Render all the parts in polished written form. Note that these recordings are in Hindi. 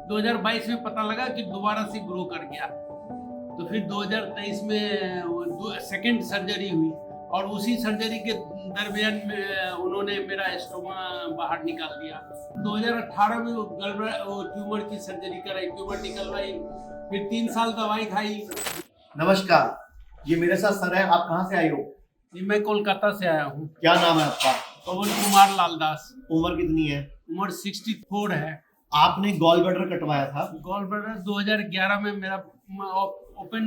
2022 में पता लगा कि दोबारा से ग्रो कर गया। तो फिर 2023 में सेकंड सर्जरी हुई और उसी सर्जरी के दरमियान में उन्होंने मेरा स्टोमा बाहर निकाल दिया। 2018 में वो ट्यूमर की सर्जरी कराई, ट्यूमर निकलवाई, फिर 3 साल दवाई खाई। नमस्कार, ये मेरे साथ सर है। आप कहाँ से आए हो? जी, मैं कोलकाता से आया हूँ। क्या नाम है आपका? पवन कुमार लालदास। उम्र कितनी है? उम्र 64 है। आपने गॉल ब्लैडर कटवाया था? गॉल ब्लैडर 2011 में मेरा ओपन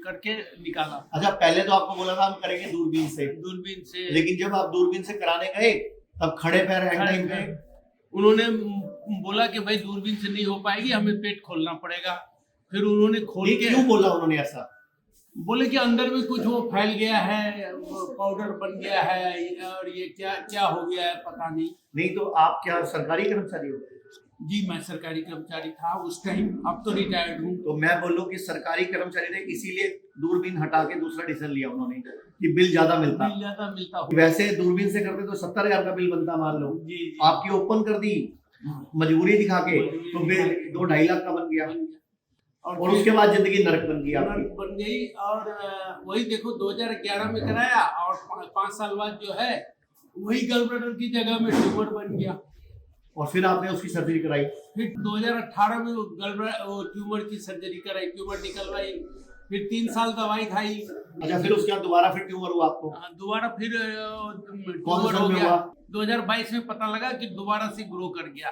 करके निकाला। अच्छा, पहले तो आपको बोला था हम करेंगे दूरबीन से, लेकिन जब आप दूरबीन से कराने गए तब खड़े पैर हैंड पे उन्होंने बोला कि भाई दूरबीन से नहीं हो पाएगी, हमें पेट खोलना पड़ेगा। फिर उन्होंने खोल के क्यों बोला उन्होंने ऐसा? बोले कि अंदर में कुछ वो फैल गया है, पाउडर बन गया है और ये क्या क्या हो गया है पता नहीं। तो आप क्या सरकारी कर्मचारी हो? जी, मैं सरकारी कर्मचारी था उस टाइम, अब तो रिटायर्ड हूँ। तो मैं बोलूं कि सरकारी कर्मचारी थे, इसीलिए दूरबीन हटा के दूसरा डिसीजन लिया उन्होंने कि बिल ज्यादा मिलता। वैसे दूरबीन से करते तो 70,000 का बिल बनता, मान लो। जी। आपकी ओपन कर दी मजबूरी दिखा के, तो बिल 2-2.5 लाख का बन गया और उसके बाद जिंदगी नरक बन गई। और वही देखो 2011 में कराया और 5 साल बाद जो है वही गॉल ब्लैडर की जगह में ट्यूमर बन गया। और फिर आपने उसकी सर्जरी कराई? फिर 2018 में वो ट्यूमर की सर्जरी कराई, ट्यूमर निकलवाई, फिर 3 साल दवाई खाई। अच्छा, फिर उसके बाद दोबारा फिर ट्यूमर हुआ आपको? दोबारा फिर कौन सा हो गया? 2022 में पता लगा कि दोबारा से ग्रो कर गया।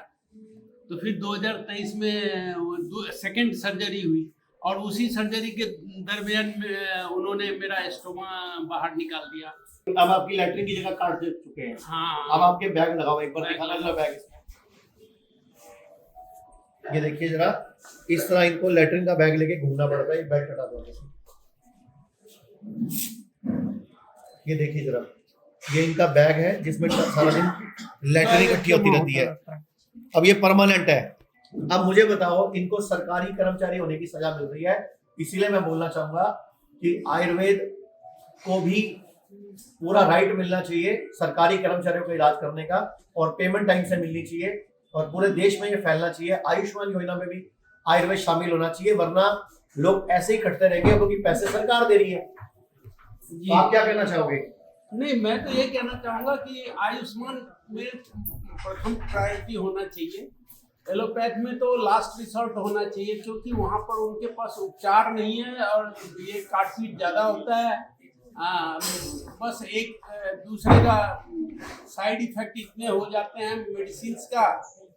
तो फिर 2023 में सेकंड सर्जरी हुई और उसी सर्जरी के दरमियान में उन्होंने मेरा स्टोमा बाहर निकाल दिया। अब आपकी लैट्रिन की जगह काट दे चुके हैं। हाँ। अब आपके बैग लगाओ, एक बार दिखाना जरा बैग। ये देखिए जरा, इस तरह इनको लैट्रिन का बैग लेके घूमना पड़ता है। ये बैग हटा दो। ये देखिए जरा, ये इनका बैग है जिसमें सारा दिन लैट्रिन इकट्ठी होती रहती है। अब ये परमानेंट है। अब मुझे बताओ, इनको सरकारी कर्मचारी होने की सजा मिल रही है, इसीलिए मैं बोलना चाहूंगा कि आयुर्वेद को भी पूरा राइट मिलना चाहिए सरकारी कर्मचारियों का इलाज करने का, और पेमेंट टाइम से मिलनी चाहिए, और पूरे देश में ये फैलना चाहिए। आयुष्मान योजना में भी आयुर्वेद शामिल होना चाहिए, वरना लोग ऐसे ही कटते रहेंगे क्योंकि पैसे सरकार दे रही है। तो आप क्या कहना चाहोगे? नहीं, मैं तो ये कहना चाहूंगा कि आयुष्मान में प्रथम प्रायोरिटी होना चाहिए। एलोपैथ में तो लास्ट रिसोर्ट होना चाहिए, क्योंकि वहाँ पर उनके पास उपचार नहीं है और ये काटपीट ज्यादा होता है। बस एक दूसरे का साइड इफेक्ट इतने हो जाते हैं मेडिसिन का,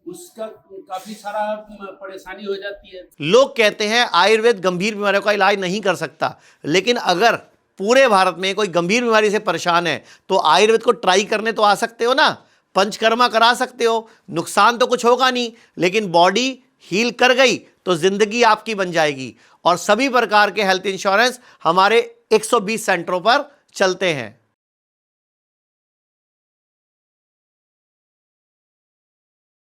उसका काफी सारा परेशानी हो जाती है। लोग कहते हैं आयुर्वेद गंभीर बीमारियों का इलाज नहीं कर सकता, लेकिन अगर पूरे भारत में कोई गंभीर बीमारी से परेशान है तो आयुर्वेद को ट्राई करने तो आ सकते हो ना, पंचकर्मा करा सकते हो, नुकसान तो कुछ होगा नहीं, लेकिन बॉडी हील कर गई तो जिंदगी आपकी बन जाएगी। और सभी प्रकार के हेल्थ इंश्योरेंस हमारे 120 सेंटरों पर चलते हैं।